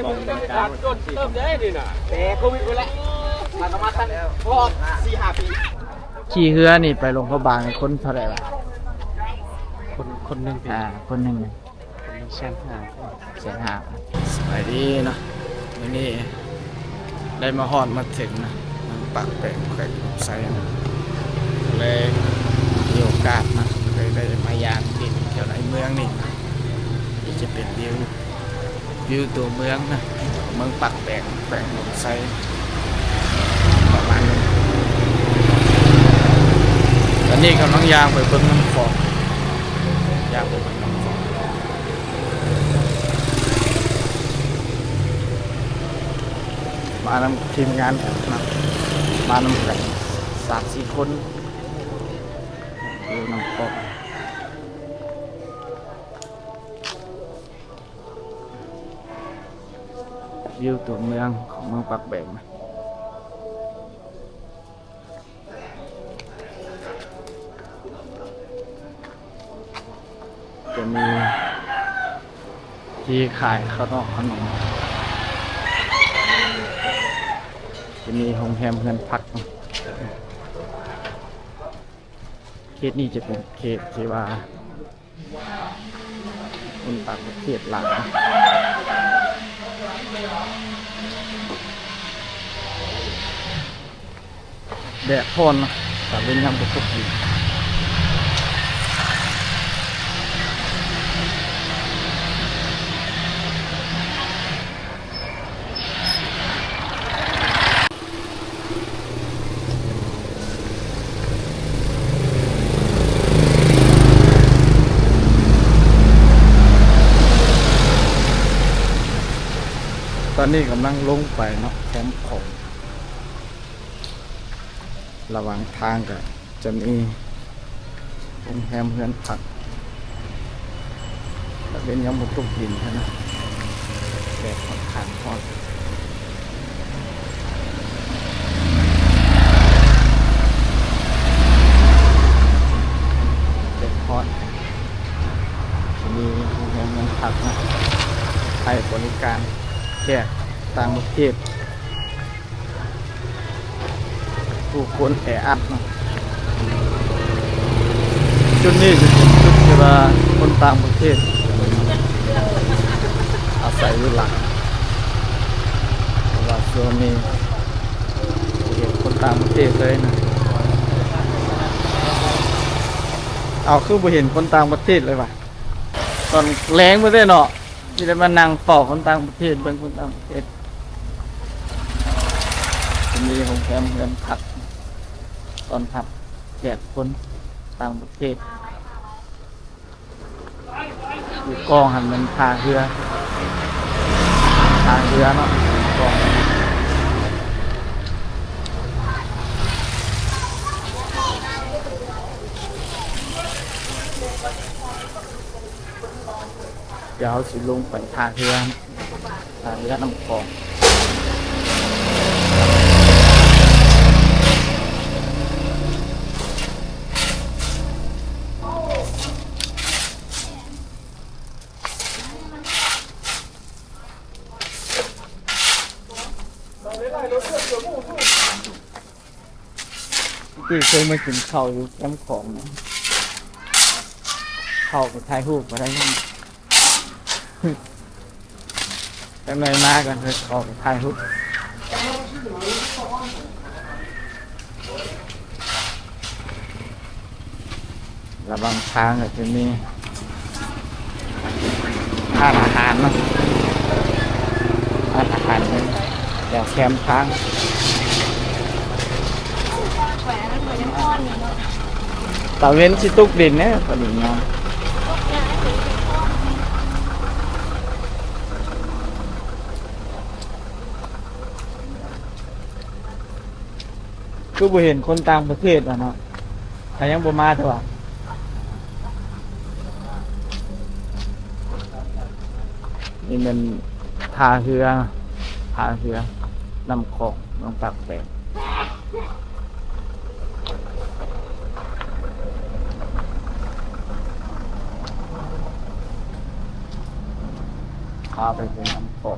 มึงต้องการจนเติมได้ดิน่ะแต่โควิดไปแล้วมาประมาณตั้งรอบ4-5 ปีขี่เรือนี่ไปลงพระบางคนเท่าไหร่ล่ะคนหนึ่งคนหนึ่ง150,000สบายดีเนาะวันนี้ได้มาฮอดมาถึงนะมันปากแปลงแขวงไซนะเลยมีโอกาสนะเลยได้มายางดินแถวในเมืองนี่ที่จะเป็นวิวตัวเมืองนะเมืองปากแปลงแขวงไซประมาณนี้ตอนนี้กำลังยางไปเบิ่งน้ำฟองยางไปเบิ่งน้ำฟองมานำทีมงานนะมานำกัน3-4 คนดูน้ำฟองวิวตัวเมืองของเมืองปากแปลงนะจะมีที่ขายข้าวนอกขนมจะมีโรงแรมเงินพักเขตนี้จะเป็นเขตที่ว่าคนต่างประเทศหลายแดดพอนนะแต่เป็นยามตกดินตอนนี้กำลังลงไปเนาะแคมป์ของระหว่างทางก็จะมีโรงแรมเพื่อนพักแต่เป็นยังบุกตุกดินนะแดดค่อนข้างร้อนแดดร้อนจะมีโรงแรมเพื่อนพักนะให้บริการแขกต่างประเทศผู้คนแออัดเนาะจุดนี้จะเป็นจุดที่ว่าคนต่างประเทศอาศัยอยู่หลักว่าส่วนนี้เห็นคนต่างประเทศเลยนะเอาคือบ่เห็นคนต่างประเทศเลยว่ะตอนแรงไม่ได้เนาะที่ได้มานั่งเฝ้าคนต่างประเทศเบิ่งคนต่างประเทศจะมีโรงแรมเงินพักตอนพักแขกคนต่างประเทศอยู่กองหันมันพาเรือเนาะกองเดี๋ยวสิลงไปท่าเรือน้ำคลองที่เคยมากินข้าวอยู่น้ำของข้าวไปถ่ายรูปมาได้ยังจำเลยมากกันเลยข้าวไปถ่ายรูประบางทางก็จะมีร้านอาหารนะร้านอาหารแถวแคมป์ทางตะเวนชิตุกดินเนี่ยพอดีงามคือบ่เห็นคนต่างประเทศอ่ะเนาะแต่ยังบ่มาเท่าไหร่นี่มันท่าเรือน้ำคลองเมืองปากแปลงพาไปเป็นน้ำคลอง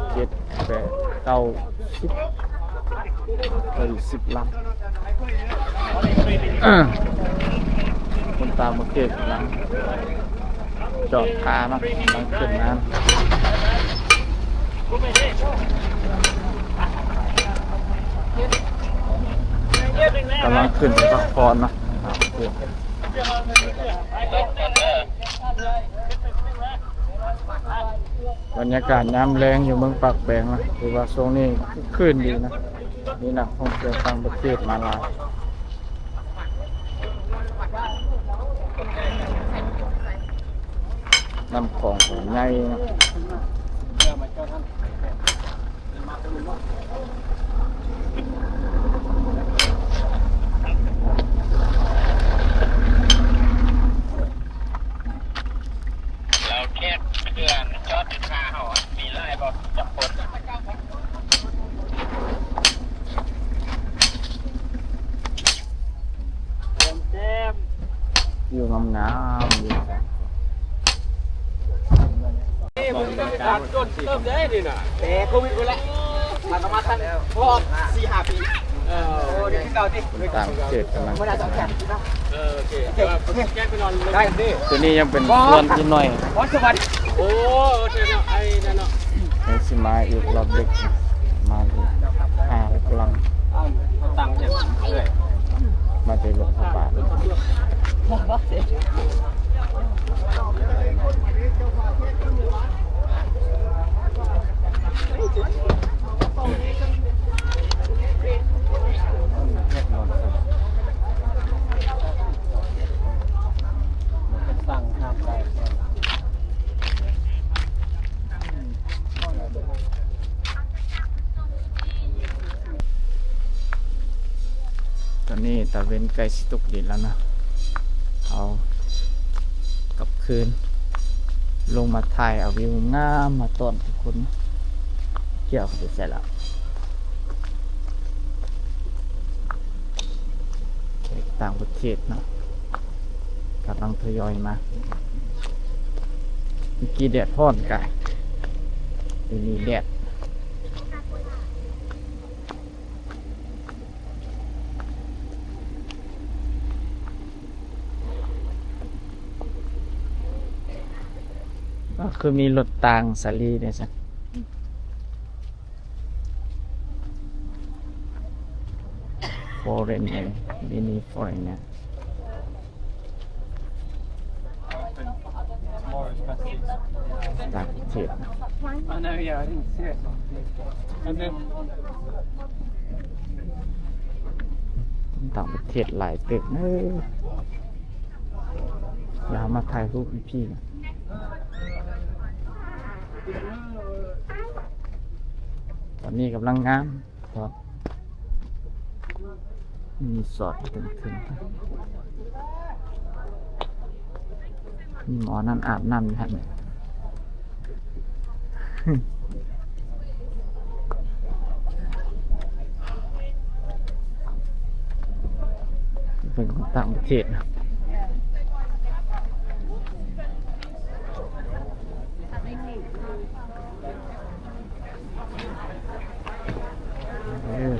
7 8 9 10ไป10 ลังคนตามมาเก็บลังจอดคาเนาะลังขึ้นน้ำกำลังขึ้นพักผ่อนเนาะบรรยากาศน้ำแรงอยู่เมืองปากแบงนะถือว่าโซนนี้ขึ้นดีนะมีนักท่องเที่ยวต่างประเทศมาหลายน้ำของใหญ่นะอยู่งามๆอยู่ นี่มึงต้องการจนเติมได้ดิน่ะแต่โควิดกูแล้วมาประมาณพอ4-5 ปีเดี๋ยวที่เราดิ ต่างประเทศกำลัง ไม่ได้2 แสนโอเคแจ้งไปนอนได้ดิ ตัวนี้ยังเป็นส่วนที่น้อย พรสวรรค์โอ้เจ้าเนาะไอ้นั่นเนาะ ในสิมาอีกรอบดึกมาอีก5 ลัง ตังค์อย่างเรื่อย มาเป็นรถกระบะสั่งทำได้ อนนี้ตะเวนใกล้สิตกดินแล้วนะเอากลับคืนลงมาถ่ายเอาวิวงามมาต้อนทุกคนเกี่ยวกับเสร็จแล้วต่างประเทศนะกำลังทยอยมาเมื่อกี้แดดร้อนกายนี่แดดก็คือมีรถต่างสาลีเนี่ยสิฟอร์เรนเนี่ยมินิฟอร์เรนเนี่ยต่างประเทศนะ I know, yeah, I didn't see it. And then ต่างประเทศหลายตึกอย่ามาถ่ายรูปพี่ๆนะตอนนี้กำลังงามครับมีสอดถึงมีหมอนั่นอาบน้ำอยู่ฮะเนี่ยเป็นคนต่างประเทศนะ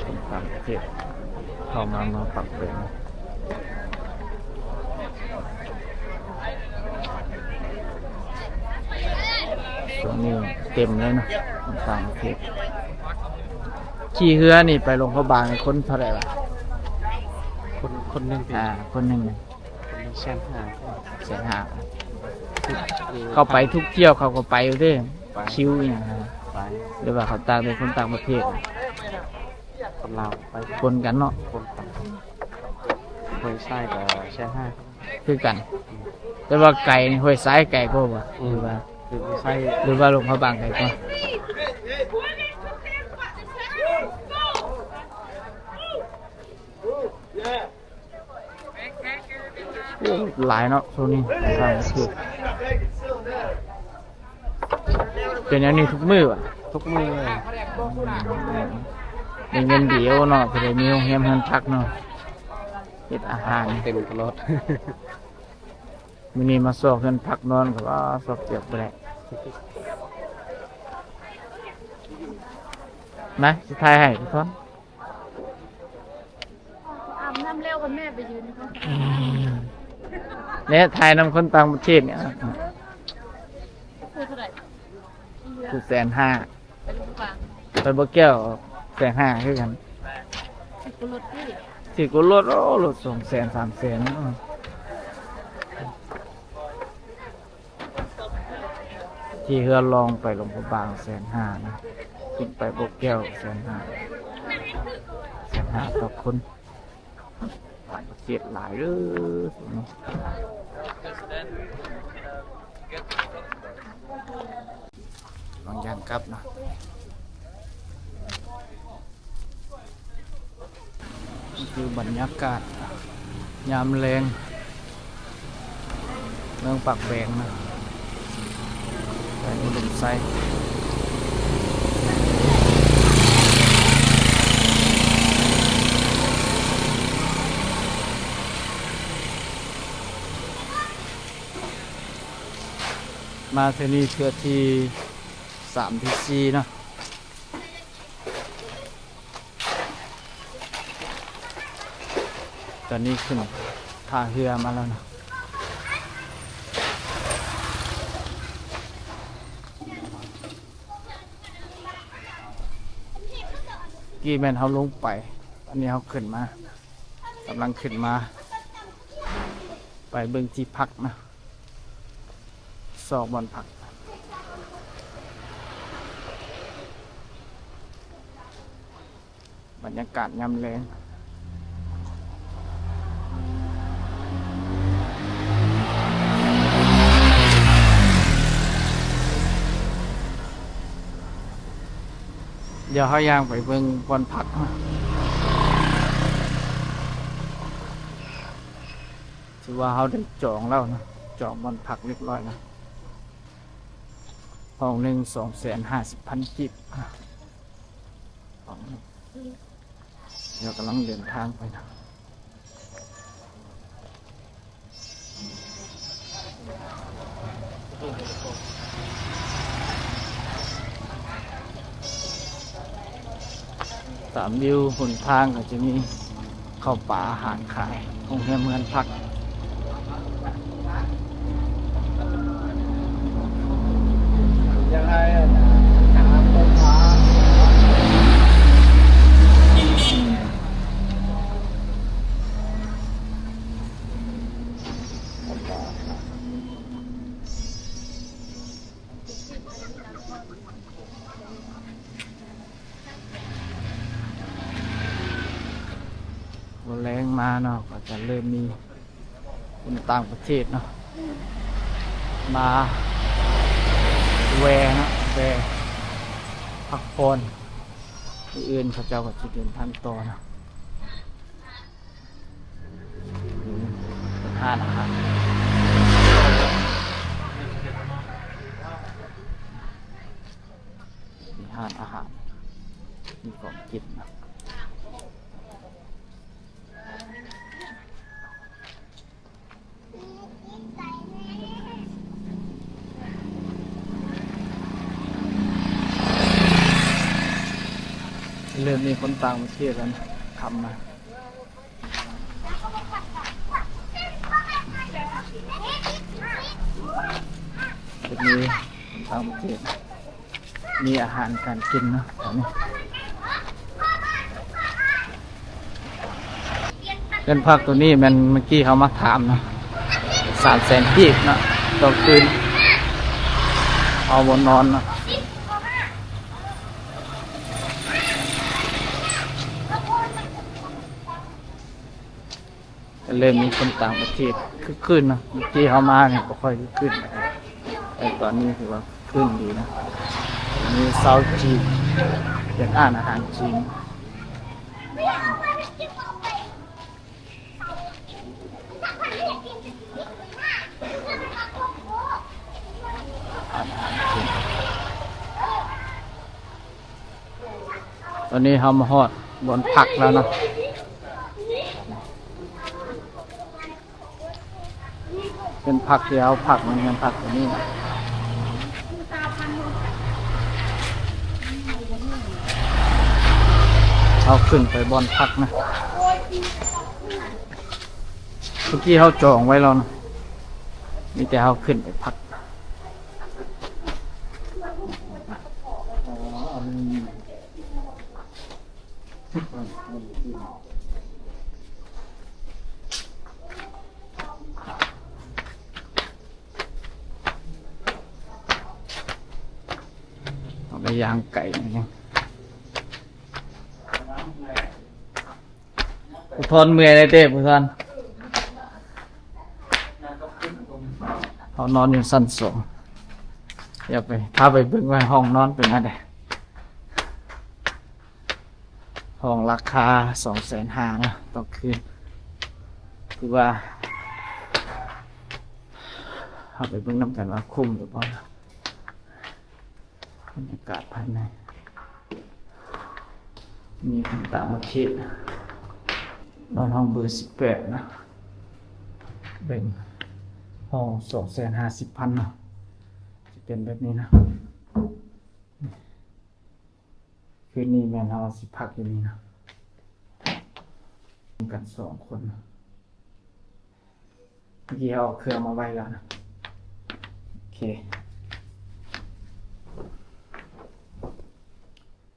คนต่างประเทศเข้ามาปรับเปลี่ยนช่วงนี้เต็มเลยนะคนต่างประเทศขี่เรือนี่ไปลงพระบางคนเท่าไหร่วะคนหนึ่ง คนหนึ่ง แสนห้า เขาไปทุกเที่ยวเขาก็ไปอยู่ด้วยคิวอย่างไรหรือว่าเขาต่างเป็นคนต่างประเทศ คนลาวไป คนกันเนาะ คนต่างห้วยไส้กับแสนห้า คือกัน แต่ว่าไก่นี่ห้วยซ้ายไก่ก็บ่หรือว่า คือไส้ หรือว่าลงพระบางไก่ก็หลายเนาะโซนนี้ทางคือเป็นอย่างนี้ทุกมื้อว่ะ ทุกมือเลย มีเงินเดียวเนาะจะได้มีโรงแรมเฮือนพักเนาะเฮ็ดอาหาร เต็มตลอด มื้อนี้มาสอกเฮือนพักนอนก็ว่าสอกเปียกบ่ได้นะสิถ่ายให้ทุกคน อาบน้ำเร็วกันแม่ไปยืนเขา เนี่ยถ่ายนำคนต่างประเทศเนี่ย คือเท่าไหร่ คือ150,000 ไปลูกฟาง ไปบ่แก้ว150,000คือกัน สิบกุลดที่ สิกูรถโอ้รถ200,000 300,000ที่เฮือลองไปหลวงพระบาง150,000นะขึ้นไปบ่แก้ว150,000ต่อคนต่างประเทศหลายเด้อบางอย่างกลับนะนี่คือบรรยากาศยามแรงเมืองปากแบงนะไปอุดมไซมาเทนี่เทือที่3ที่4เนาะตอนนี้ขึ้นท่าเรือมาแล้วนะกี่แมนเขาลงไปอันนี้เขาขึ้นมากำลังขึ้นมาไปเบิ่งที่พักนะสอบบอนพักบรรยากาศยามแลงเดี๋ยวเขาย่างไปเบิ่งบอนพัก ว่าเขาได้จองแล้วนะจองมันพักเรียบร้อยนะห้องหนึ่ง250,000 กีบห้องหนึ่งเดี๋ยวกำลังเดินทางไปนะตามวิวหนทางก็จะมีข้าวป่าอาหารขายโรงแรมเมืองพักยังไงถามคนฟ้าวันแรงมาเนาะก็จะเริ่มมีคนต่างประเทศเนาะมาแวนะแวพักผ่อนที่อื่นเขาเจ้าก็จะเดินทางต่อนะเป็นห้านอาหารมีห้านอาหารมีของกินนะเริ่มมีคนต่างประเทศแล้วนะทำมาจะมีคนต่างประเทศมีอาหารการกินนะตอนนี้เงินพักตัวนี้มันเมื่อกี้เขามาถามนะ300,000 กีบนะต่อคืนเอาบนนอนนะเริ่มมีคนต่างประเทศขึ้นนะเมื่อกี้เขามาเนี่ยก็ค่อยขึ้นแต่ตอนนี้ถือว่าขึ้นดีนะมีซาวจีนเป็นอาหารจีนตอนนี้เขามาฮอดบนผักแล้วนะเป็นผักที่เอาผักมันเป็นผักตัวนี้เอาขึ้นไปบนผักนะเมื่อกี้เขาจองไว้แล้วนะมีแต่เขาขึ้นไปผักไปย่างไก่นี่ผู้ทนเมื่อยเลยเต้ผู้ทนเขานอนอยู่ชั้น2อย่าไปพาไปเบิ่งว่าห้องนอนเป็นอะไรห้องราคา250,000นะต่อคืนคือว่าเอาไปเบิ่งน้ำกันว่าคุ้มหรือเปล่าบรรยากาศภายในมีคนต่างประเทศนอนห้องเบอร์18นะแบ่งห้อง250,000นะจะเป็นแบบนี้นะคืนนี้แม่เราสิพักอยู่นี่นะกัน2 คนนะเมื่อกี้เอาเครื่องมาไว้แล้วนะโอเค